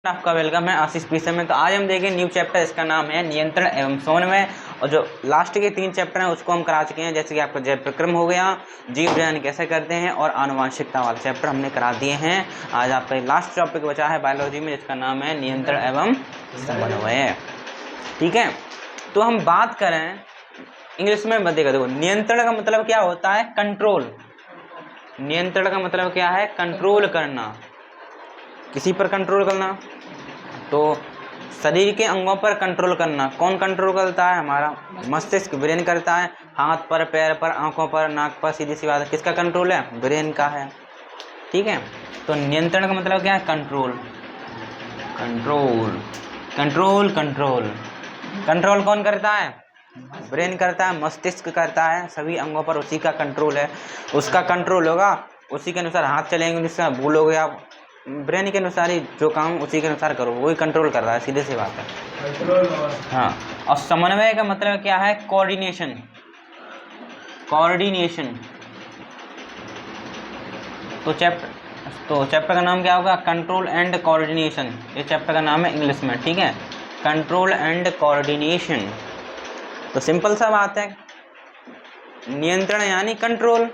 आपका वेलकम है आशीष पीसे में। तो आज हम देखें न्यू चैप्टर, इसका नाम है नियंत्रण एवं समन्वय। और जो लास्ट के 3 चैप्टर हैं उसको हम करा चुके हैं, जैसे कि आपका जैव प्रक्रम हो गया, जीव अध्ययन कैसे करते हैं और आनुवंशिकता वाले चैप्टर हमने करा दिए हैं। आज आपका लास्ट टॉपिक बचा है बायोलॉजी में, जिसका नाम है नियंत्रण एवं समन्वय। ठीक है, तो हम बात करें इंग्लिश में, देखो नियंत्रण का मतलब क्या होता है? कंट्रोल। नियंत्रण का मतलब क्या है? कंट्रोल करना, किसी पर कंट्रोल करना। तो शरीर के अंगों पर कंट्रोल करना, कौन कंट्रोल करता है? हमारा मस्तिष्क, ब्रेन करता है। हाथ पर, पैर पर, आंखों पर, नाक पर, सीधी सी बात है, किसका कंट्रोल है? ब्रेन का है। ठीक है, तो नियंत्रण का मतलब क्या है? Control. Control control control control कौन करता है? ब्रेन करता है, मस्तिष्क करता है, सभी अंगों पर उसी का कंट्रोल है। उसका कंट्रोल होगा, उसी के अनुसार हाथ चलेंगे, जिसका भूलोगे आप, ब्रेन के अनुसार ही जो काम उसी के अनुसार करो, वही कंट्रोल कर रहा है, सीधे सी बात है। हाँ, और समन्वय का मतलब क्या है? कोऑर्डिनेशन। कोऑर्डिनेशन। तो चैप्टर का नाम क्या होगा? Control and coordination. ये चैप्टर का नाम है इंग्लिश में। ठीक है, कंट्रोल एंड कोऑर्डिनेशन। तो सिंपल सा बात है, नियंत्रण यानी कंट्रोल,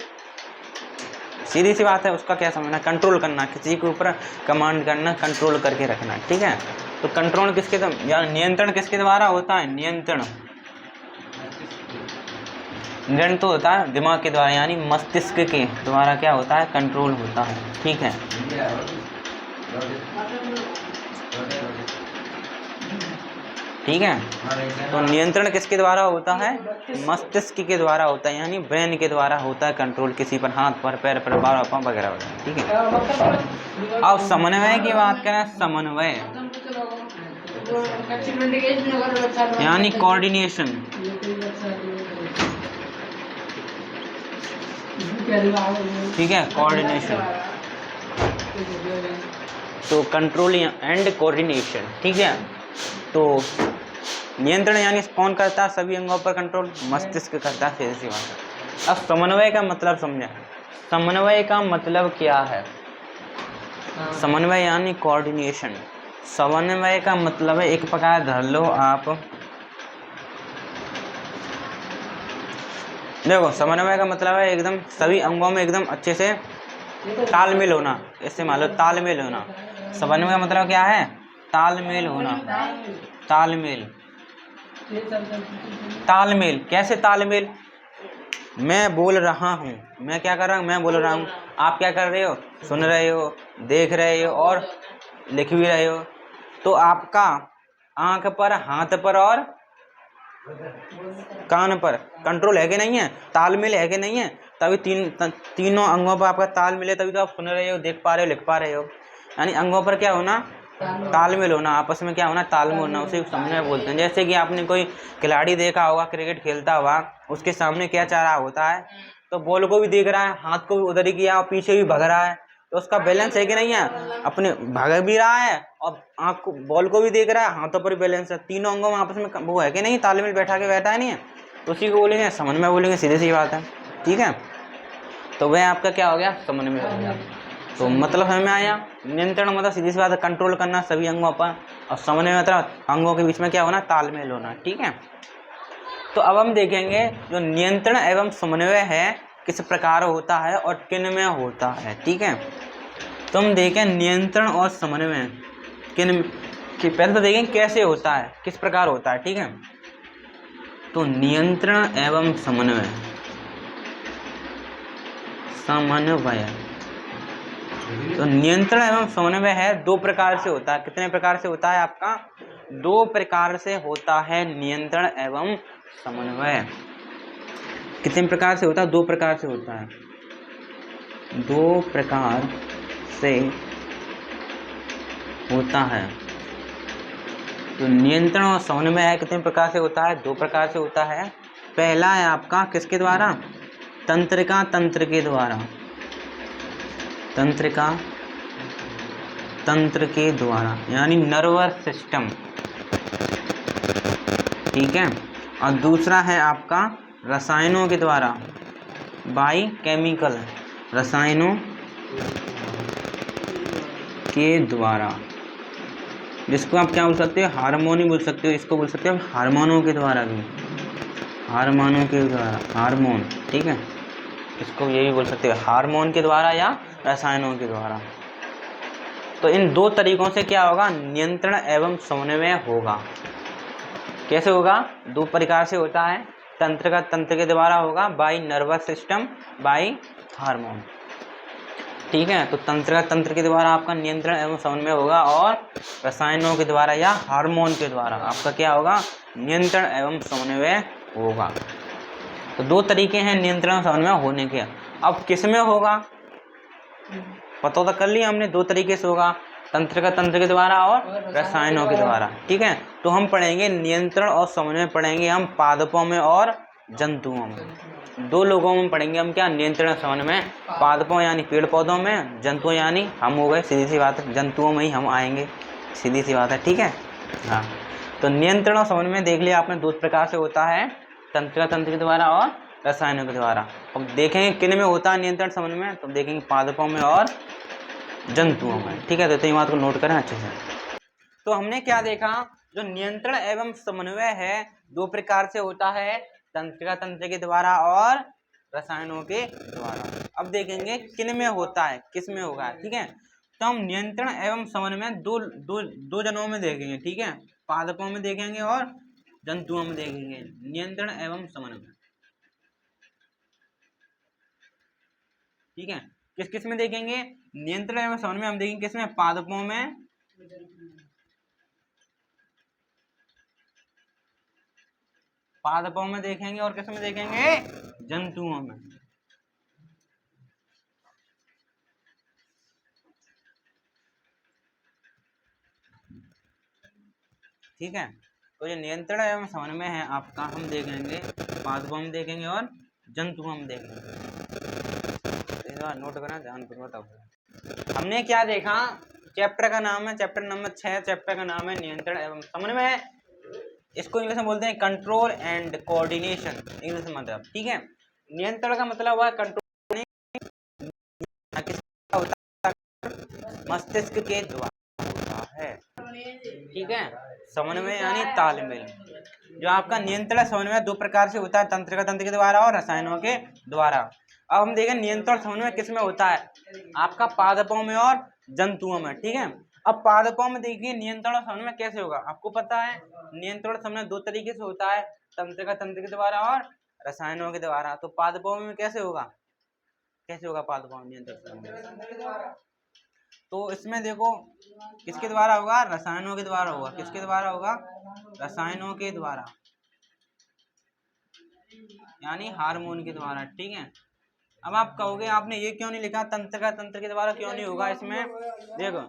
सीधी सी बात है। उसका क्या समझना? कंट्रोल करना, किसी के ऊपर कमांड करना, कंट्रोल करके रखना। ठीक है, तो कंट्रोल किसके या नियंत्रण किसके द्वारा होता है? नियंत्रण तो होता है दिमाग के द्वारा, यानी मस्तिष्क के द्वारा क्या होता है? कंट्रोल होता है। ठीक है, ठीक है, तो नियंत्रण किसके द्वारा होता है? मस्तिष्क के द्वारा होता है, यानी ब्रेन के द्वारा होता है कंट्रोल, किसी पर, हाथ पर, पैर पर, बार पर वगैरह वगैरह। ठीक है, अब समन्वय की बात करें, समन्वय यानी कोऑर्डिनेशन। ठीक है, कोऑर्डिनेशन, तो कंट्रोल एंड कोऑर्डिनेशन। ठीक है, तो नियंत्रण यानी कौन करता है? सभी अंगों पर कंट्रोल, मस्तिष्क करता है, सीधी सी बात है। अब समन्वय का मतलब समझें। समन्वय का मतलब क्या है? समन्वय यानी कोऑर्डिनेशन। समन्वय का मतलब है, एक प्रकार धर लो आप, देखो समन्वय का मतलब है एकदम सभी अंगों में एकदम अच्छे से तालमेल होना। इससे मान लो तालमेल होना। समन्वय का मतलब क्या है? तालमेल होना। तालमेल, तालमेल कैसे? तालमेल, मैं बोल रहा हूँ, मैं क्या कर रहा हूँ? मैं बोल रहा हूँ, आप क्या कर रहे हो? सुन रहे हो, देख रहे हो और लिख भी रहे हो। तो आपका आंख पर, हाथ पर और कान पर कंट्रोल है कि नहीं है? तालमेल है कि नहीं है? तभी तीनों अंगों पर आपका तालमेल है, तभी तो आप सुन रहे हो, देख पा रहे हो, लिख पा रहे हो। यानी अंगों पर क्या होना? तालमेल होना, आपस में क्या होना? तालमेल होना, उसे समन्वय बोलते हैं। जैसे कि आपने कोई खिलाड़ी देखा होगा क्रिकेट खेलता हुआ, उसके सामने क्या चाह रहा होता है? तो बॉल को भी देख रहा है, हाथ को भी उधर ही किया और पीछे भी भग रहा है, तो उसका बैलेंस है कि नहीं है? अपने भाग भी रहा है और आँख को, बॉल को भी देख रहा है, हाथों पर भी बैलेंस है, तीनों अंगों में आपस में वो है कि नहीं? तालमेल बैठा के बैठा है नहीं है? तो उसी को बोलेंगे समन्वय, बोलेंगे, सीधी सी बात है। ठीक है, तो वह आपका क्या हो गया? समन्वय हो गया। तो मतलब हमें आया, नियंत्रण मतलब सीधी सी बात है कंट्रोल करना सभी अंगों पर, और समन्वय मतलब अंगों के बीच में क्या होना? तालमेल होना। ठीक है, तो अब हम देखेंगे जो नियंत्रण एवं समन्वय है किस प्रकार होता है और किन में होता है। ठीक है, तो हम देखें नियंत्रण और समन्वय किन की, पहले तो देखें कैसे होता है, किस प्रकार होता है। ठीक है, तो नियंत्रण एवं समन्वय, समन्वय, तो नियंत्रण एवं समन्वय है 2 प्रकार से होता है। कितने प्रकार से होता है आपका? 2 प्रकार से होता है नियंत्रण एवं समन्वय। कितने प्रकार से होता है? 2 प्रकार से होता है। 2 प्रकार से होता है। तो नियंत्रण और समन्वय है कितने प्रकार से होता है? 2 प्रकार से होता है। पहला है आपका किसके द्वारा? तंत्रिका तंत्र के द्वारा। तंत्रिका तंत्र के द्वारा, यानी नर्वस सिस्टम। ठीक है, और दूसरा है आपका रसायनों के द्वारा, बाई केमिकल, रसायनों के द्वारा। इसको आप क्या बोल सकते हो, हार्मोनी बोल सकते हो, इसको बोल सकते हो हार्मोनों के द्वारा भी, हार्मोनों के द्वारा, हार्मोन, ठीक है, इसको ये भी बोल सकते हो हार्मोन के द्वारा या रसायनों के द्वारा। तो इन दो तरीकों से क्या होगा, नियंत्रण एवं समन्वय होगा। कैसे होगा, दो प्रकार से होता है, तंत्र का तंत्र के द्वारा होगा, by nervous system, by hormone, ठीक है। तो तंत्र का तंत्र के द्वारा आपका नियंत्रण एवं समन्वय होगा, और रसायनों के द्वारा या हार्मोन के द्वारा आपका क्या होगा, नियंत्रण एवं समन्वय होगा। तो दो तरीके हैं नियंत्रण एवं समन्वय होने के। अब किस में होगा, पता तो कर लिया हमने, दो तरीके से होगा, तंत्र का तंत्र के द्वारा और रसायनों के द्वारा, ठीक है। तो हम पढ़ेंगे नियंत्रण और समन्वय पढ़ेंगे हम पादपों में और जंतुओं में। दो लोगों में पढ़ेंगे हम क्या, नियंत्रण और समन्वय, पादपों यानी पेड़ पौधों में, जंतुओं यानी हम हो गए, सीधी सी बात है, जंतुओं में ही हम आएंगे, सीधी सी बात है, ठीक है। हाँ, तो नियंत्रण और समन्वय देख लिया आपने, दो प्रकार से होता है, तंत्र का तंत्र के द्वारा और रसायनों के द्वारा। अब देखेंगे किन में होता है नियंत्रण समन्वय, तो देखेंगे पादपों में और जंतुओं में, ठीक है। तो ये बात को नोट करें अच्छे से। तो हमने क्या देखा, जो नियंत्रण एवं समन्वय है दो प्रकार से होता है, तंत्र का तंत्र के द्वारा और रसायनों के द्वारा। अब देखेंगे किन में होता है, किस में होगा, ठीक है। तो हम नियंत्रण एवं समन्वय दो दो दो जनों में देखेंगे, ठीक है, पादपों में देखेंगे और जंतुओं में देखेंगे नियंत्रण एवं समन्वय, ठीक है। किस किस में देखेंगे, नियंत्रण एवं समन्वय हम देखेंगे किस में, पादपों में, पादपों में देखेंगे, और किस में देखेंगे, जंतुओं में, ठीक है। तो ये नियंत्रण एवं समन्वय है आपका, हम देखेंगे पादपों में देखेंगे और जंतुओं में देखेंगे, नोट करना ध्यान पूर्वक। हमने क्या देखा, चैप्टर का नाम है, चैप्टर नंबर 6, चैप्टर का नाम है नियंत्रण एवं समन्वय, इसको इंग्लिश में बोलते हैं कंट्रोल एंड कोऑर्डिनेशन, इंग्लिश में मतलब, ठीक है। नियंत्रण का मतलब हुआ कंट्रोल, मस्तिष्क के द्वारा होता है, ठीक है। समन्वय यानी तालमेल, जो आपका नियंत्रण समन्वय दो प्रकार से होता है, तंत्र का तंत्र के द्वारा और रसायनों के द्वारा। अब हम देखें नियंत्रण समन्वय किस में होता है, आपका पादपों में और जंतुओं में, ठीक है। अब पादपों में देखिए नियंत्रण और समन्वय कैसे होगा, आपको पता है नियंत्रण समन्वय दो तरीके से होता है, तंत्र का तंत्र के द्वारा और रसायनों के द्वारा। तो पादपों में कैसे होगा, कैसे होगा पादपों में नियंत्रण समन्वय, तो इसमें देखो किसके द्वारा होगा, रसायनों के द्वारा होगा, किसके द्वारा होगा, रसायनों के द्वारा यानी हार्मोन के द्वारा, ठीक है। अब आप कहोगे आपने ये क्यों नहीं लिखा, तंत्र का तंत्र के द्वारा क्यों नहीं होगा इसमें, देखो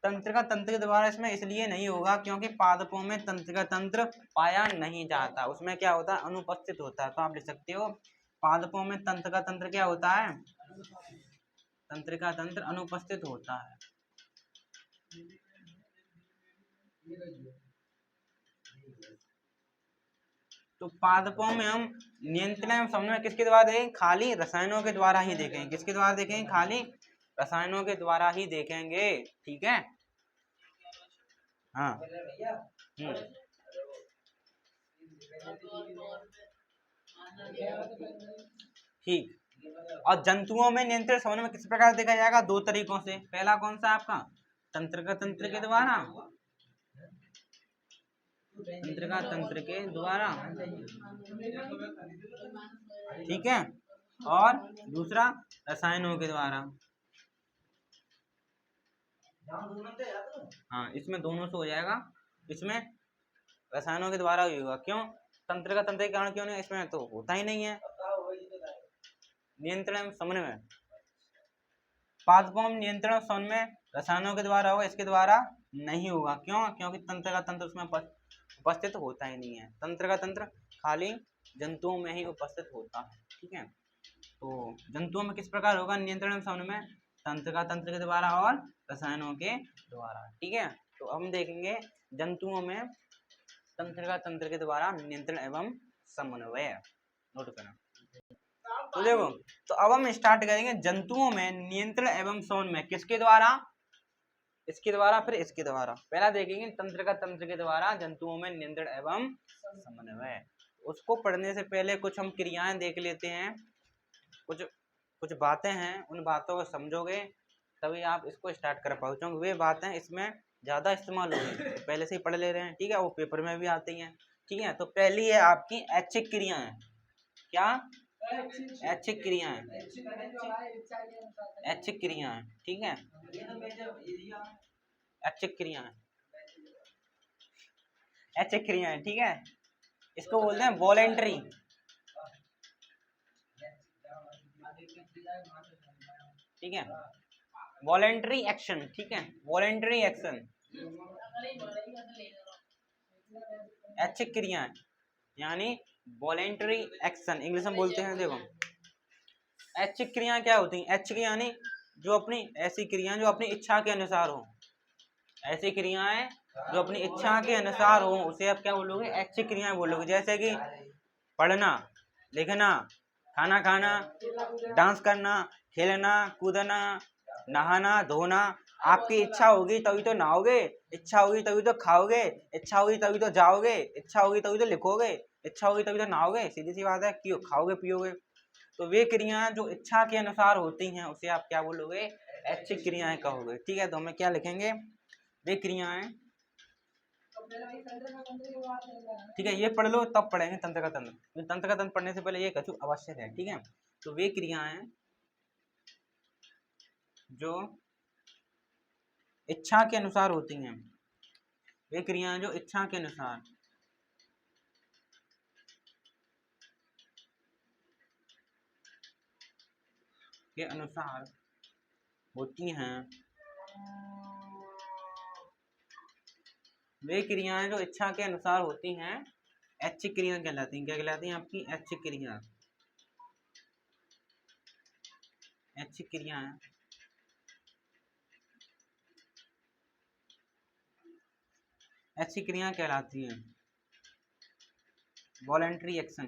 तंत्र का तंत्र के द्वारा इसमें इसलिए नहीं होगा क्योंकि पादपों में तंत्र का तंत्र पाया नहीं जाता, उसमें क्या होता है, अनुपस्थित होता है। तो आप लिख सकते हो पादपों में तंत्र का तंत्र क्या होता है, तंत्र का तंत्र अनुपस्थित होता है, तो पादपों में हम नियंत्रण एवं समन्वय किसके द्वारा देखेंगे, खाली रसायनों के द्वारा ही देखेंगे, किसके द्वारा देखेंगे, खाली रसायनों के द्वारा ही देखेंगे, ठीक है। हाँ ठीक। और जंतुओं में नियंत्रण समन्वय किस प्रकार देखा जाएगा, दो तरीकों से, पहला कौन सा आपका, तंत्र का तंत्र के द्वारा, तंत्र का तंत्र के द्वारा, ठीक है, और दूसरा रसायनों के द्वारा, हाँ इसमें दोनों से हो जाएगा, इसमें रसायनों के द्वारा ही होगा, क्यों, तंत्र का तंत्र के कारण क्यों नहीं, इसमें तो होता ही नहीं है नियंत्रण समन्वय, पादपों में नियंत्रण समन्वय रसायनों के द्वारा होगा, इसके द्वारा नहीं होगा, क्यों, क्योंकि तंत्र का तंत्र उसमें उपस्थित होता ही नहीं है, तंत्र का तंत्र खाली जंतुओं में ही उपस्थित होता है, ठीक है। तो जंतुओं में किस प्रकार होगा नियंत्रण समन्वय, तंत्र का तंत्र के द्वारा और रसायनों के द्वारा, ठीक है। तो हम देखेंगे जंतुओं में तंत्र का तंत्र के द्वारा नियंत्रण एवं समन्वय, नोट करना। तो देखो, तो अब हम स्टार्ट करेंगे जंतुओं में नियंत्रण एवं समन्वय किसके द्वारा, इसके द्वारा, फिर इसके द्वारा। पहला देखेंगे तंत्र का तंत्र के द्वारा जंतुओं में नियंत्रण एवं समन्वय। उसको पढ़ने से पहले कुछ हम क्रियाएं देख लेते हैं, कुछ कुछ बातें हैं, उन बातों को समझोगे तभी आप इसको स्टार्ट कर पाओगे, क्योंकि वे बातें इसमें ज़्यादा इस्तेमाल होगी, तो पहले से ही पढ़ ले रहे हैं, ठीक है, वो पेपर में भी आती हैं, ठीक है। तो पहली है आपकी ऐच्छिक क्रियाएं। क्या? ऐच्छिक क्रियाएं, ऐच्छिक क्रियाएं, ठीक है, ऐच्छिक क्रियाएं, ऐच्छिक क्रियाएं, ठीक है। इसको बोलते हैं वॉलेंट्री, ठीक है, वॉलेंट्री एक्शन, ठीक है, वॉलेंट्री एक्शन, ऐच्छिक क्रियाएं यानी वॉलेंट्री एक्शन, इंग्लिश में बोलते हैं। देखो ऐच्छिक क्रियाएं क्या होती हैं? ऐच्छिक यानी जो अपनी, ऐसी क्रियाएं जो अपनी इच्छा के अनुसार हो, ऐसी क्रियाएं जो अपनी इच्छा के अनुसार हो, उसे आप क्या बोलोगे? ऐच्छिक क्रियाएं बोलोगे। जैसे कि पढ़ना, लिखना, खाना खाना, डांस करना, खेलना, कूदना, नहाना, धोना। आपकी इच्छा होगी तभी तो नहाओगे, इच्छा होगी तभी तो खाओगे, इच्छा होगी तभी तो जाओगे, इच्छा होगी तभी तो लिखोगे, इच्छा होगी तभी तो नहाओगे, सीधी सी बात है, क्यों खाओगे पियोगे। तो वे क्रियाएं जो इच्छा के अनुसार होती हैं उसे आप क्या बोलोगे? ऐच्छिक क्रियाएं कहोगे, ठीक है। तो हमें क्या लिखेंगे? वे क्रियाएं, ठीक है, ये पढ़ लो तब पढ़ेंगे तंत्र का तंत्र। तंत्र का तंत्र पढ़ने से पहले ये कछु आवश्यक है, ठीक है। तो वे क्रियाएं जो इच्छा के अनुसार होती हैं, वे क्रियाएं जो इच्छा के अनुसार होती हैं, वे क्रियाएं जो इच्छा के अनुसार होती हैं ऐच्छिक क्रियाएं कहलाती हैं। क्या कहलाती हैं? आपकी ऐच्छिक क्रिया, ऐच्छिक क्रियाएं, ऐच्छिक क्रियाएं कहलाती हैं वॉलेंट्री एक्शन,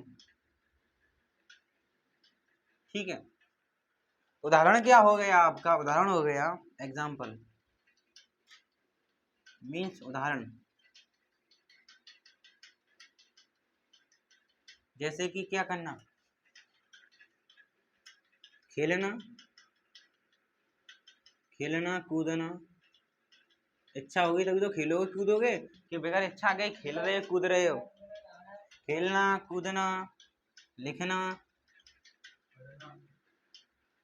ठीक है। उदाहरण क्या हो गया आपका? उदाहरण हो गया एग्जाम्पल, मीन्स उदाहरण। जैसे कि क्या करना? खेलना, खेलना कूदना। इच्छा होगी तभी तो खेलोगे कूदोगे, कि बगैर इच्छा के खेल रहे हो कूद रहे हो। खेलना, कूदना, लिखना,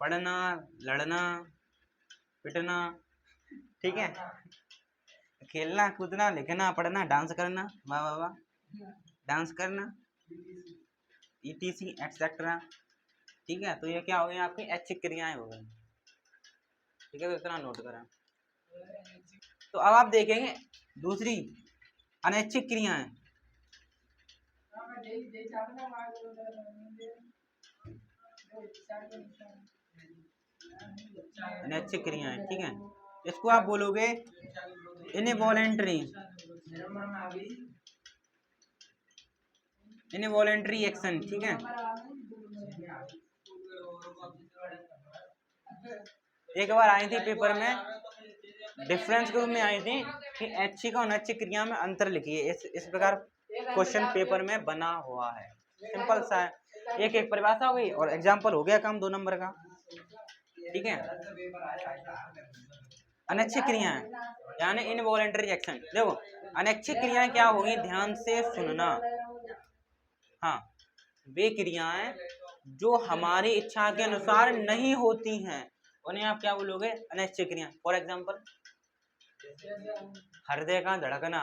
पढ़ना, लड़ना, पिटना, ठीक है। खेलना, कूदना, लिखना, पढ़ना, डांस करना, वाह वाह वाह, डांस करना, ETC एक्सेट्रा, ठीक है। तो ये क्या हो गई? आपकी ऐच्छिक क्रियाएं हो गई, ठीक है। तो इतना नोट करें। तो अब आप देखेंगे दूसरी अनैच्छिक क्रियाएं। अनैच्छिक क्रियाएं, ठीक है, इसको आप बोलोगे इनवॉलेंट्री, इनवॉलेंट्री एक्शन, ठीक है। एक बार आई थी पेपर में, डिफरेंस के रूप में आई थी कि ऐच्छिक और अनैच्छिक क्रिया में अंतर लिखिए। इस प्रकार क्वेश्चन पेपर में बना हुआ है, सिंपल सा है, एक एक परिभाषा हो गई और एग्जाम्पल हो गया काम 2 नंबर का, ठीक है। अनैच्छिक क्रियाएं यानी इनवॉलेंटरी एक्शन। देखो अनैच्छिक क्रियाएं क्या होगी? ध्यान से सुनना। हाँ, वे क्रियाएं जो हमारी इच्छा के अनुसार नहीं होती हैं उन्हें आप क्या बोलोगे? अनैच्छिक क्रिया। फॉर एग्जाम्पल हृदय का धड़कना,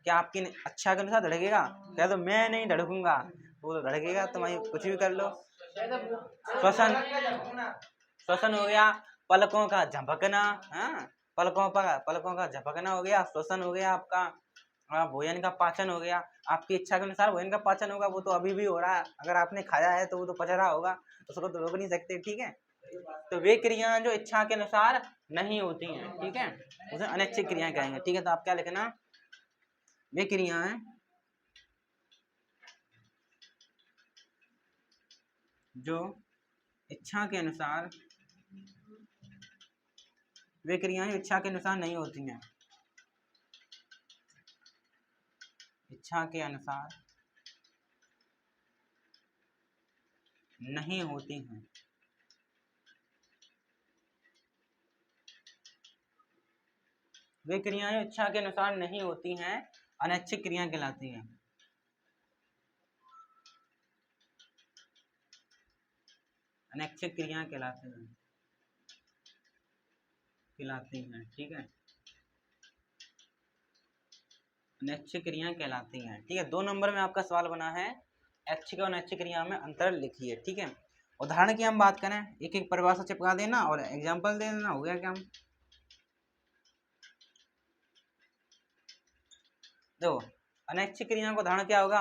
क्या आपकी अच्छा के अनुसार धड़केगा? क्या तो मैं नहीं धड़कूंगा, वो तो धड़केगा, तुम कुछ भी कर लो। श्वसन, श्वसन हो गया। पलकों का झपकना, हाँ, पलकों का झपकना हो गया, श्वसन हो गया आपका। भोजन का पाचन हो गया, आपकी इच्छा के अनुसार भोजन का पाचन होगा, वो तो अभी भी हो रहा है, अगर आपने खाया है तो वो तो पच रहा होगा, उसको तो रोक नहीं सकते, ठीक है। तो वे क्रियाएं जो इच्छा के अनुसार नहीं होती हैं, ठीक है, उसे अनैच्छिक क्रियाएं कहेंगे, ठीक है। तो आप क्या लिखना? वे क्रियाएं जो इच्छा के अनुसार वे क्रियाएं इच्छा के अनुसार नहीं होती हैं, इच्छा के अनुसार नहीं होती हैं। वे क्रियाएं इच्छा के अनुसार नहीं होती हैं, अनैच्छिक क्रियाएं कहलाती हैं। अनैच्छिक क्रियाएं कहलाती हैं, ठीक है, अनैच्छिक क्रियाएं कहलाती हैं, ठीक है। 2 नंबर में आपका सवाल बना है, ऐच्छिक और अनैच्छिक क्रिया में अंतर लिखिए, ठीक है। उदाहरण की हम बात करें, एक एक परिभाषा चिपका देना और एग्जाम्पल दे देना, हो गया काम। देखो अनैच्छिक क्रिया का उदाहरण क्या होगा,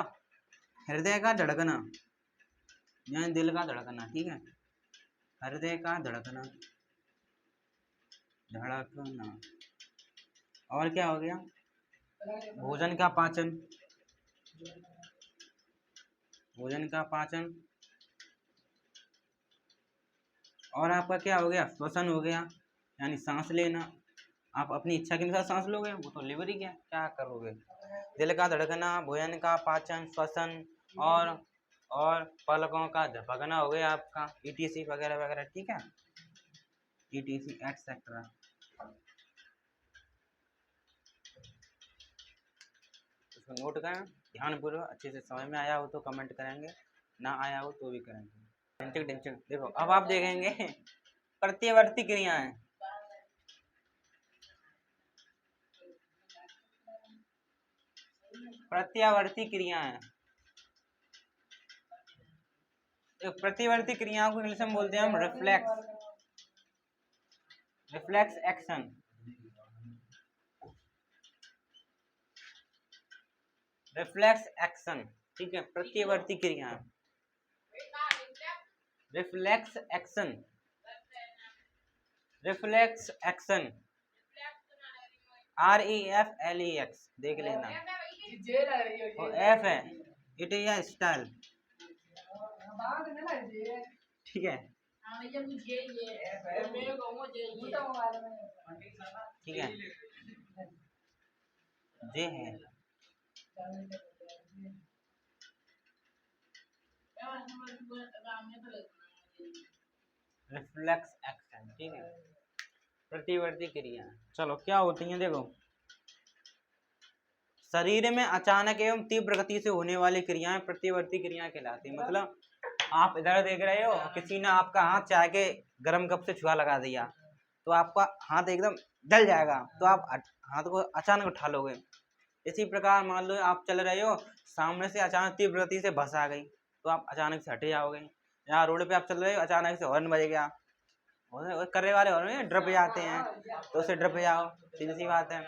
हृदय का धड़कना, यानी दिल का धड़कना, ठीक है, हृदय का धड़कना, और क्या हो गया, भोजन का पाचन, और आपका क्या हो गया, श्वसन हो गया, यानी सांस लेना। आप अपनी इच्छा के अनुसार सांस लोगे, वो तो लिवर ही क्या करोगे। दिल का धड़कना, भोजन का पाचन, श्वसन और पलकों का झपकना हो गया आपका, ईटीसी वगैरह वगैरह, ठीक है, ईटीसी एक्सेट्रा। इसको नोट करें ध्यानपूर्वक, अच्छे से समझ में आया हो तो कमेंट करेंगे, ना आया हो तो भी करेंगे। देखो अब आप देखेंगे प्रत्यवर्ती क्रियाएं, प्रत्यावर्ती क्रियाएं, प्रतिवर्ती क्रियाओं को इंग्लिश में बोलते हैं हम रिफ्लेक्स एक्शन, ठीक है, प्रतिवर्ती क्रिया, रिफ्लेक्स एक्शन, REFLEX, देख लेना, और F है इट इज स्टाइल, ठीक है, ठीक है, जे है रिफ्लेक्स एक्शन, ठीक है, प्रतिवर्ती क्रिया। चलो क्या होती हैं, देखो शरीर में अचानक एवं तीव्र गति से होने वाली क्रियाएं प्रतिवर्ती क्रियाएं कहलाती हैं। मतलब आप इधर देख रहे हो, किसी ने आपका हाथ चाय के गर्म कप से छुआ लगा दिया, तो आपका हाथ एकदम जल जाएगा, तो आप हाथ को अचानक उठा लोगे। इसी प्रकार मान लो आप चल रहे हो, सामने से अचानक तीव्र गति से बस आ गई, तो आप अचानक से हटे जाओगे। यहाँ रोड पे आप चल रहे हो, अचानक से हॉर्न बज गया, करने वाले हॉर्न ड्रप जाते हैं, तो उसे ड्रप जाओ, सीधी सी बात है।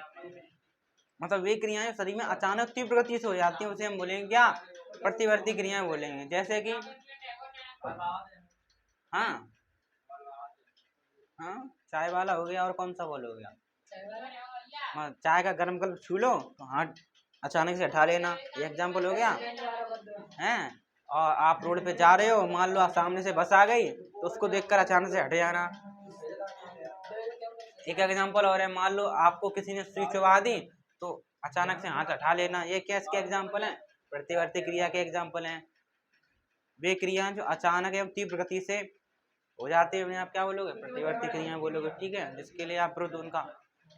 मतलब वे क्रियाएं शरीर में अचानक तीव्र गति से हो जाती हैं, उसे हम बोलेंगे क्या, प्रतिवर्ती क्रियाएं बोलेंगे। जैसे कि हाँ चाय वाला हो गया, और कौन सा बोल हो गया, चाय का गर्म कप छू लो तो हाथ अचानक से हटा लेना, ये एग्जाम्पल हो गया हैं। और आप रोड पे जा रहे हो, मान लो सामने से बस आ गई, तो उसको देखकर अचानक से हट जाना। एक एग्जाम्पल और है, मान लो आपको किसी ने सुई चबा दी, तो अचानक से हाथ हटा लेना। ये क्या इसके एग्जाम्पल है, प्रतिवर्ती क्रिया के एग्जाम्पल हैं। वे क्रियाएं जो अचानक एवं तीव्र गति से हो जाती है, आप क्या बोलोगे, प्रतिवर्ती क्रियाएं बोलोगे, ठीक है। जिसके लिए आप विरुद्ध उनका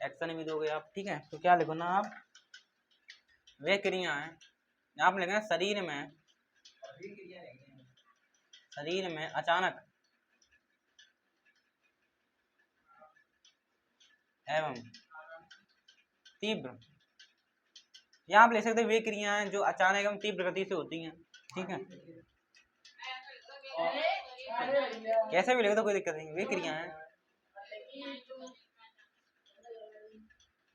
एक्शन भी दोगे आप, ठीक है। तो क्या लिखो ना आप, वे क्रियाएं, आप लिखेंगे शरीर में अचानक एवं तीव्र, या आप ले सकते हैं वे क्रियाएं जो अचानक एवं तीव्र गति से होती हैं, ठीक है। कैसे भी लिखो तो कोई दिक्कत नहीं।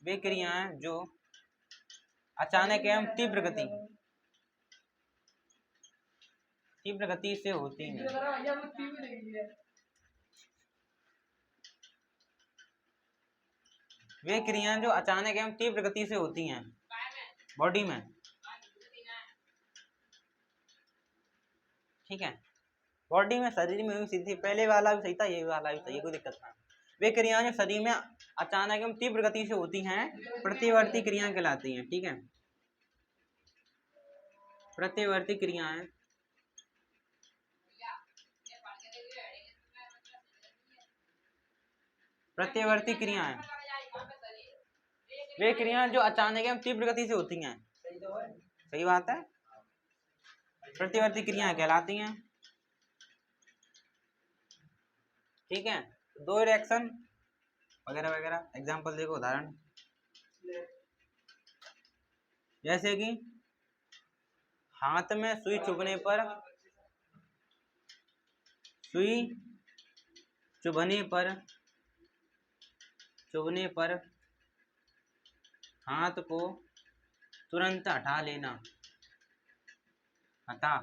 वे क्रियाएं जो अचानक एवं तीव्र गति से होती हैं, वे क्रियाएं जो अचानक एवं तीव्र गति से होती हैं बॉडी में, ठीक है। बॉडी में, शरीर में हुई सीधी, पहले वाला भी सही था, ये वाला भी सही है, कोई दिक्कत ना। वे क्रियाएं जो शरीर में अचानक एवं तीव्र गति से होती हैं प्रतिवर्ती क्रियाएं कहलाती हैं। ठीक है, प्रतिवर्ती क्रियाएं प्रतिवर्ती क्रियाएं वे क्रियाएं जो अचानक एवं तीव्र गति से होती हैं। सही बात है, प्रतिवर्ती क्रियाएं कहलाती हैं। ठीक है, दो रिएक्शन वगैरह वगैरह। एग्जाम्पल देखो, उदाहरण जैसे कि हाथ में सुई चुभने पर हाथ को तुरंत हटा लेना, हटा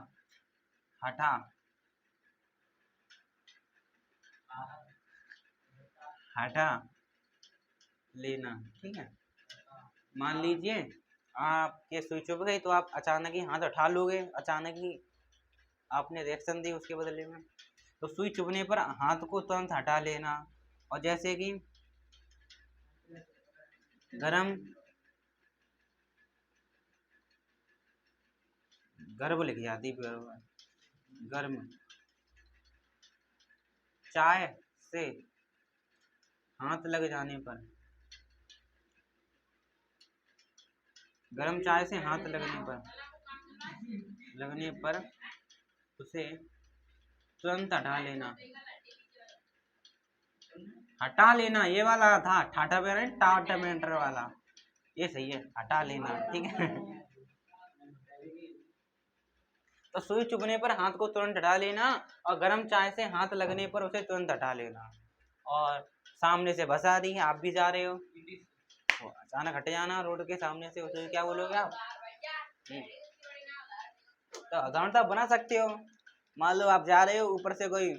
लेना। ठीक है, मान लीजिए आपके सुई चुभ गई तो आप अचानक ही हाथ उठा लोगे, अचानक ही आपने रिएक्शन दी उसके बदले में। तो सुई चुभने पर हाथ को तुरंत हटा लेना। और जैसे कि गर्भ लिख जाती, गर्म चाय से हाथ लग जाने पर, गर्म चाय से हाथ लगने पर उसे तुरंत हटा लेना। ये वाला था ठाठा टाटामेंटर वाला, ये सही है, हटा लेना। ठीक है, तो सुई चुभने पर हाथ को तुरंत हटा लेना और गर्म चाय से हाथ लगने पर उसे तुरंत हटा लेना। और सामने से बस आ रही है, आप भी जा रहे हो तो अचानक हट जाना रोड के सामने से, उसे क्या बोलोगे आप? तो उदाहरणता बना सकते हो। मान लो आप जा रहे हो, ऊपर से कोई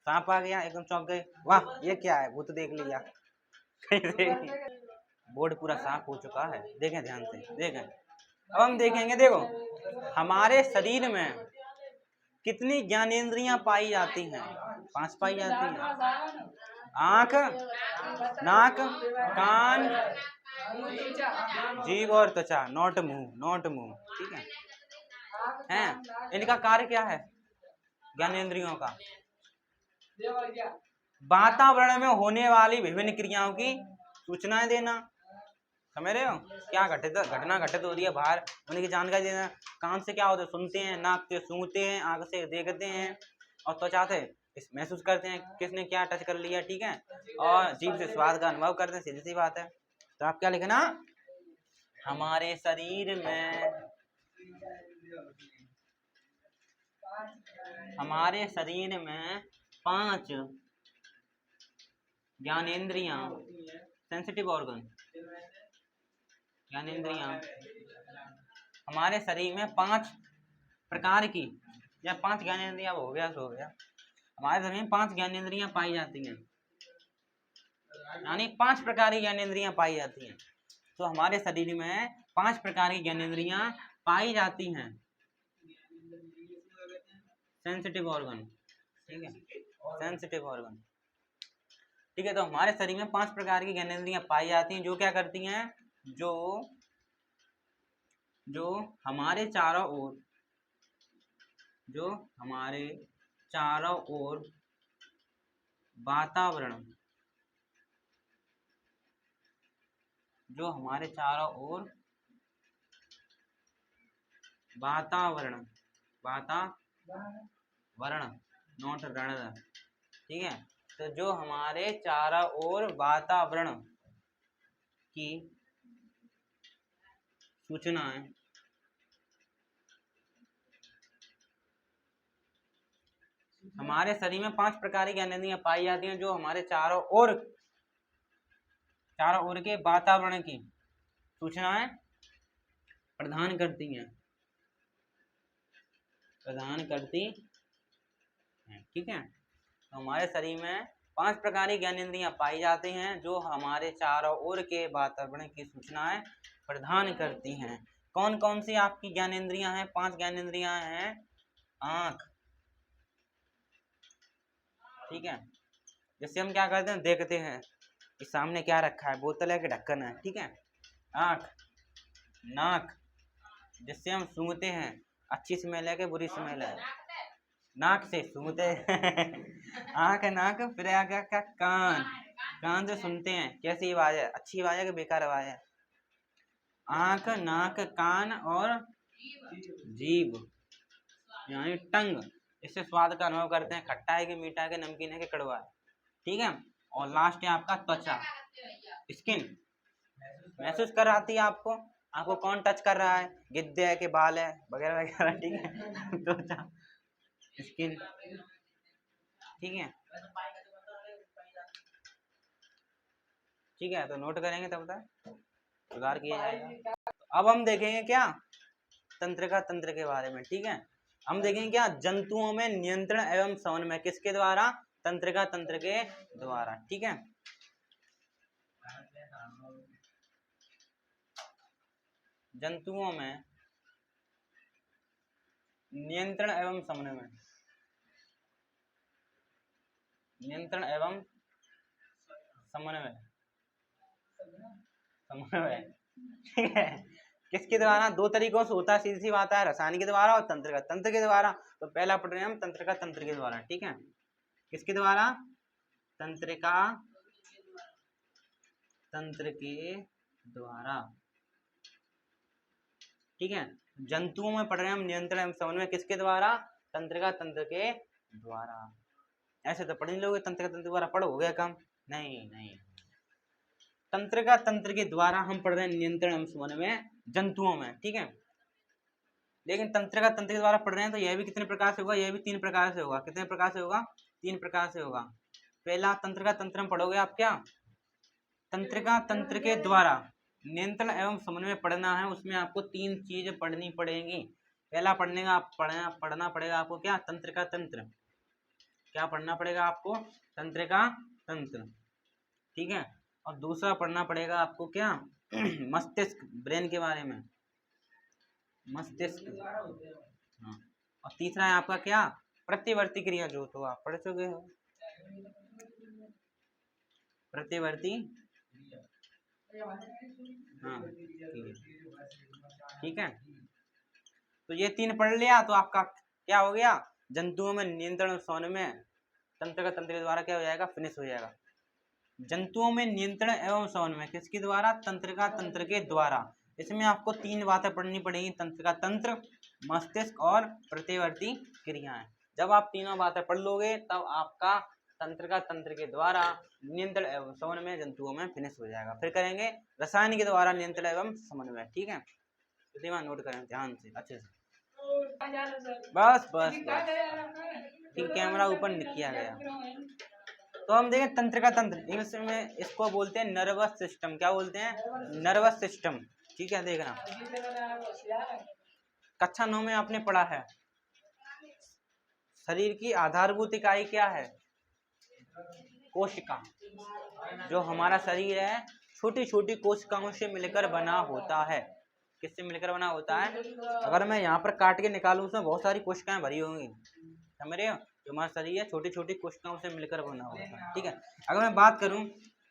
सांप आ गया, एकदम चौंक गए, वाह ये क्या है, भूत देख लिया। बोर्ड पूरा साफ हो चुका है, देखें ध्यान से, देखें। अब हम देखेंगे, देखो हमारे शरीर में कितनी ज्ञानेंद्रियां पाई जाती हैं? 5 पाई जाती हैं। आंख, नाक, कान, जीभ और त्वचा, नोट मुंह। ठीक है, हैं? इनका कार्य क्या है ज्ञानेंद्रियों का? वातावरण में होने वाली विभिन्न क्रियाओं की सूचनाएं देना। समझ रहे हो? क्या घटना घटित हो रही है बाहर, उनकी जानकारी देना। कान से क्या होता है? सुनते हैं, नाक से सूंघते हैं, आंख से देखते हैं और त्वचा से महसूस करते हैं किसने क्या टच कर लिया। ठीक है, और जीभ से स्वाद का अनुभव करते हैं। सीधी सी बात है। तो आप क्या लिखना, हमारे शरीर में 5 ज्ञानेंद्रियां, सेंसिटिव ऑर्गन, ज्ञानेंद्रियां हमारे शरीर में 5 प्रकार की, या 5 ज्ञानेंद्रियां हो गया। हमारे शरीर में 5 ज्ञानेंद्रियां पाई जाती हैं, यानी 5 प्रकार की ज्ञानेंद्रियां पाई जाती हैं। तो हमारे शरीर में 5 प्रकार की ज्ञानेंद्रियां पाई जाती हैं, सेंसिटिव ऑर्गन। ठीक है, सेंसिटिव ऑर्गन। ठीक है, तो हमारे शरीर में 5 प्रकार की ज्ञानेंद्रियां पाई जाती हैं, जो क्या करती हैं, जो हमारे चारों ओर वातावरण, नॉट रण। ठीक है, तो जो हमारे चारों ओर वातावरण की सूचनाएं हमारे शरीर में 5 प्रकार की ज्ञानेंद्रियां पाई जाती हैं, जो हमारे चारों ओर के वातावरण की सूचनाएं प्रदान करती हैं। ठीक है, तो हमारे शरीर में 5 प्रकार की ज्ञानेंद्रियां पाई जाती हैं, जो हमारे चारों ओर के वातावरण की सूचनाएं प्रदान करती हैं। कौन कौन सी आपकी ज्ञानेंद्रियां हैं? 5 ज्ञानेंद्रियां हैं। आंख, ठीक है, जैसे हम क्या करते हैं, देखते हैं कि सामने क्या रखा है, बोतल है कि ढक्कन है, ठीक है। आँख, नाक, जिससे हम सूंघते हैं, अच्छी स्मेल है कि बुरी स्मेल है, नाक से सूंघते हैं आँख है, नाक, फिर आगे क्या, कान, कान से सुनते हैं कैसी आवाज है, अच्छी आवाज है कि बेकार आवाज है। आँख, नाक, कान और जीभ यानी टंग, इससे स्वाद का अनुभव करते हैं, खट्टा है कि मीठा है कि नमकीन है कि कड़वा है, ठीक है। और लास्ट है आपका त्वचा, स्किन, महसूस कराती है आपको, आपको कौन टच कर रहा है, गिद्दे है कि बाल है वगैरह वगैरह, ठीक है त्वचा, स्किन, ठीक है। ठीक है, तो नोट करेंगे तब तक सुधार किया जाएगा। अब हम देखेंगे क्या, तंत्रिका तंत्र के बारे में, ठीक है। हम देखेंगे क्या, जंतुओं में नियंत्रण एवं समन्वय किसके द्वारा, तंत्रिका तंत्र के द्वारा, ठीक है। जंतुओं में नियंत्रण एवं समन्वय, नियंत्रण एवं समन्वय, समन्वय, ठीक है। किसके द्वारा, दो तरीकों से होता है, सीधी सी बात है, रसायन के द्वारा और तंत्र के द्वारा। तो पहला पढ़ रहे हैं हम तंत्रिका तंत्र के द्वारा, ठीक है। किसके द्वारा, तंत्रिका तंत्र के द्वारा, ठीक है। जंतुओं में पढ़ रहे हैं हम नियंत्रण एवं समन्वय किसके द्वारा, तंत्रिका तंत्र के द्वारा। ऐसे तो पढ़ नहीं लोगे, तंत्रिका तंत्र द्वारा पढ़ हो गया काम, नहीं नहीं, तंत्रिका तंत्र के द्वारा हम पढ़ रहे हैं नियंत्रण एवं समन्वय जंतुओं में, ठीक है। लेकिन तंत्रिका तंत्र के द्वारा पढ़ रहे हैं तो यह भी कितने प्रकार से होगा, यह भी 3 प्रकार से होगा। कितने प्रकार से होगा, 3 प्रकार से होगा। पहला तंत्रिका तंत्र में पढ़ोगे आप क्या, तंत्रिका तंत्र के द्वारा नियंत्रण एवं समन्वय पढ़ना है, उसमें आपको 3 चीजें पढ़नी पड़ेंगी। पहला पढ़ना पड़ेगा आपको क्या, तंत्रिका तंत्र, क्या पढ़ना पड़ेगा आपको, तंत्रिका तंत्र, ठीक है। और दूसरा पढ़ना पड़ेगा आपको क्या मस्तिष्क, ब्रेन के बारे में, मस्तिष्क, हाँ। और तीसरा है आपका क्या, प्रतिवर्ती क्रिया, जो तो आप पढ़ चुके हो, प्रतिवर्ती, हाँ ठीक है। तो ये 3 पढ़ लिया तो आपका क्या हो गया, जंतुओं में नियंत्रण और समन्वय तंत्रिका तंत्र के द्वारा क्या हो जाएगा, फिनिश हो जाएगा। जंतुओं में नियंत्रण एवं समन्वय किसके द्वारा, तंत्रिका तंत्र के द्वारा। इसमें आपको 3 बातें पढ़नी पड़ेगी, तंत्रिका तंत्र, मस्तिष्क और प्रतिवर्ती क्रियाएं। जब आप तीनों बातें पढ़ लोगे तब आपका तंत्रिका तंत्र के द्वारा नियंत्रण एवं समन्वय जंतुओं में फिनिश हो जाएगा। फिर करेंगे रसायन के द्वारा नियंत्रण एवं समन्वय, ठीक है। तो नोट करें ध्यान से, अच्छे से, बस बस बस, ठीक, कैमरा ऊपर किया गया। तो हम देखें तंत्रिका तंत्र, इंग्लिश में इसको बोलते हैं नर्वस सिस्टम, क्या बोलते हैं, नर्वस सिस्टम, ठीक है। देखना कक्षा 9 में आपने पढ़ा है, शरीर की आधारभूत इकाई क्या है, कोशिका। जो हमारा शरीर है छोटी छोटी कोशिकाओं से मिलकर बना होता है, किससे मिलकर बना होता है, अगर मैं यहाँ पर काट के निकालूं उसमें बहुत सारी कोशिकाएं भरी होंगी, समझ रहे हो। जो हमारा शरीर है छोटी छोटी कोशिकाओं से मिलकर बना होता है, ठीक है। अगर मैं बात करूं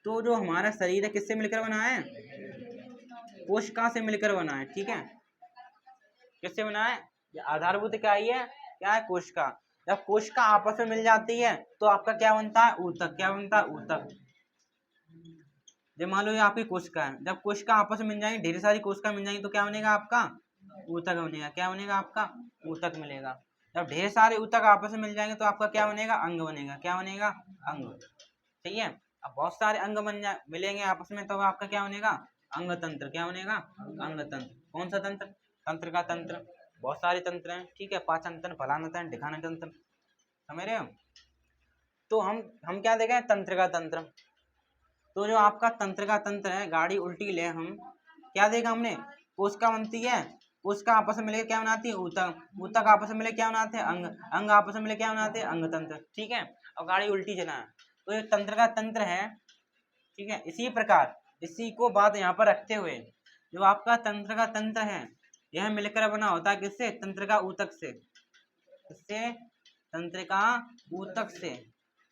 तो जो हमारा शरीर है किससे मिलकर बना है, कोशिका से मिलकर बना है, ठीक है। किससे बना है, आधारभूत इकाई है क्या है, कोशिका। जब कोशिका आपस में मिल जाती है तो आपका क्या बनता है, ऊतक, क्या बनता है, ऊतक। जब मान लो ये आपकी कोशिका है, जब कोशिका आपस में मिल जाएंगी, ढेर सारी कोशिका मिल जाएंगी तो क्या बनेगा आपका, ऊतक बनेगा, क्या बनेगा आपका, ऊतक मिलेगा। जब ढेर सारे ऊतक आपस में मिल जाएंगे तो आपका क्या बनेगा, अंग बनेगा, क्या बनेगा, अंग, सही है। अब बहुत सारे अंग मिलेंगे आपस में तो आपका क्या बनेगा, अंग तंत्र, क्या बनेगा, अंग तंत्र। कौन सा तंत्र, तंत्र का तंत्र, बहुत सारे तंत्र हैं, ठीक है। पाचन तंत्र, फलाना तंत्र, ढिकाना तंत्र, समझ रहे हो। तो हम क्या देखें, तंत्र का तंत्र। तो जो आपका तंत्र का तंत्र है, गाड़ी उल्टी ले, हम क्या देखा हमने, कोशिका बनती है, कोशिका आपस में मिलकर क्या बनाती है, ऊतक, ऊतक आपस में मिलकर क्या बनाते हैं, अंग, अंग आपस में मिलकर क्या बनाते हैं, अंग तंत्र, ठीक है। और गाड़ी उल्टी चला है तो ये तंत्र का तंत्र है, ठीक है। इसी प्रकार इसी को बात यहाँ पर रखते हुए जो आपका तंत्र का तंत्र है यह मिलकर बना होता है किससे, तंत्र का ऊतक से, किससे, तंत्र का ऊतक से,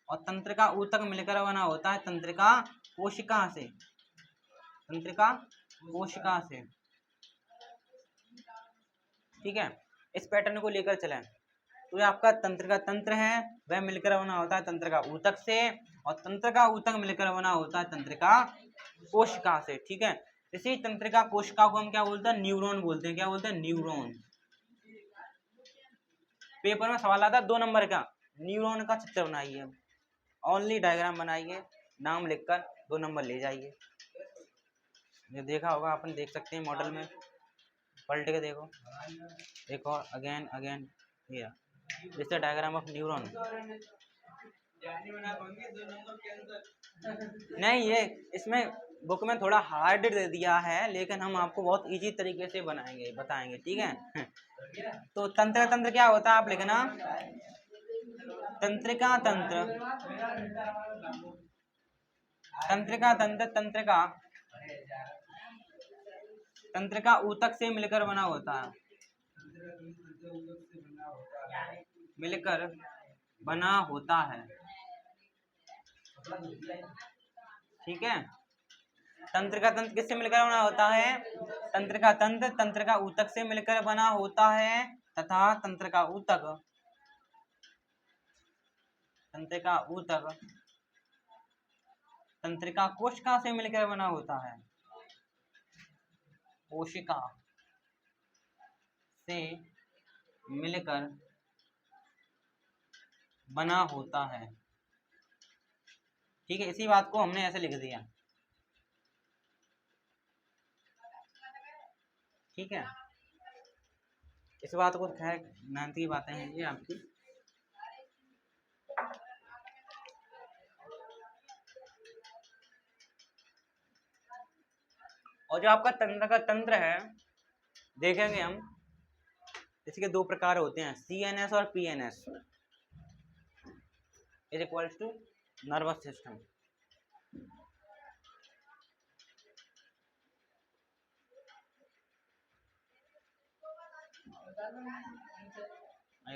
और तंत्रिका ऊतक मिलकर बना होता है तंत्रिका कोशिका से, तंत्रिका कोशिका से। ठीक है, इस पैटर्न को लेकर चलें तो ये आपका तंत्रिका तंत्र है वह मिलकर बना होता है तंत्रिका ऊतक से, और तंत्रिका ऊतक मिलकर बना होता है तंत्रिका कोशिका से। ठीक है, इसी तंत्रिका कोशिका को हम क्या बोलते हैं, न्यूरॉन बोलते हैं। क्या बोलते हैं, न्यूरॉन। पेपर में सवाल आता है 2 नंबर का, न्यूरॉन का चित्र बनाइए, ओनली डायग्राम बनाइए, नाम लिखकर 2 नंबर ले जाइए। ये देखा होगा आपने, देख सकते हैं मॉडल में, पलट के देखो एक और, अगेन अगेन, ये जैसे डायग्राम ऑफ न्यूरॉन। नहीं, ये इसमें बुक में थोड़ा हार्ड दे दिया है, लेकिन हम आपको बहुत इजी तरीके से बनाएंगे, बताएंगे। ठीक है, तो तंत्र तंत्र क्या होता है आप लिखना, तंत्रिका तंत्र, तंत्रिका तंत्र, तंत्रिका तंत्रिका ऊतक से मिलकर बना होता है, मिलकर बना होता है। ठीक है, तंत्रिका तंत्र किससे मिलकर बना होता है, तंत्रिका तंत्र तंत्रिका ऊतक से मिलकर बना होता है, तथा तंत्रिका ऊतक, तंत्रिका ऊतक तंत्रिका कोशिका से मिलकर बना होता है, कोशिका से मिलकर बना होता है। ठीक है, इसी बात को हमने ऐसे लिख दिया। ठीक है, इस बात को, खैर मेहनत की बातें हैं ये आपकी। और जो आपका तंत्र का तंत्र है, देखेंगे हम, इसके 2 प्रकार होते हैं, CNS और PNS, is equals to nervous system.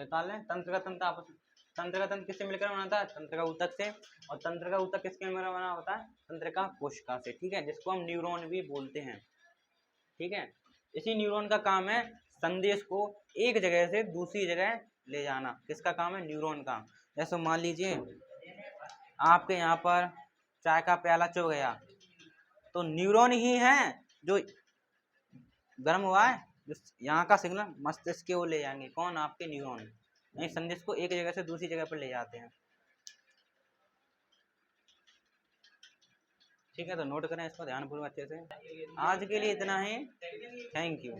तंत्र का तंत्र आपस, तंत्र का तंत्र किससे मिलकर बना होता है, तंत्र का ऊतक से, और तंत्र का ऊतक किसके मिलकर बना होता है, तंत्र का कोशिका से। ठीक है, जिसको हम न्यूरॉन भी बोलते हैं। ठीक है, इसी न्यूरॉन का काम है संदेश को एक जगह से दूसरी जगह ले जाना। किसका काम है, न्यूरॉन का। जैसे मान लीजिए आपके यहाँ पर चाय का प्याला चो गया, तो न्यूरॉन ही है जो गर्म हुआ है, जो यहाँ का सिग्नल मस्तिष्क के वो ले जाएंगे, कौन, आपके न्यूरॉन। नहीं, संदेश को एक जगह से दूसरी जगह पर ले जाते हैं। ठीक है, तो नोट करें इसको ध्यानपूर्वक अच्छे से। आज के लिए इतना ही, थैंक यू।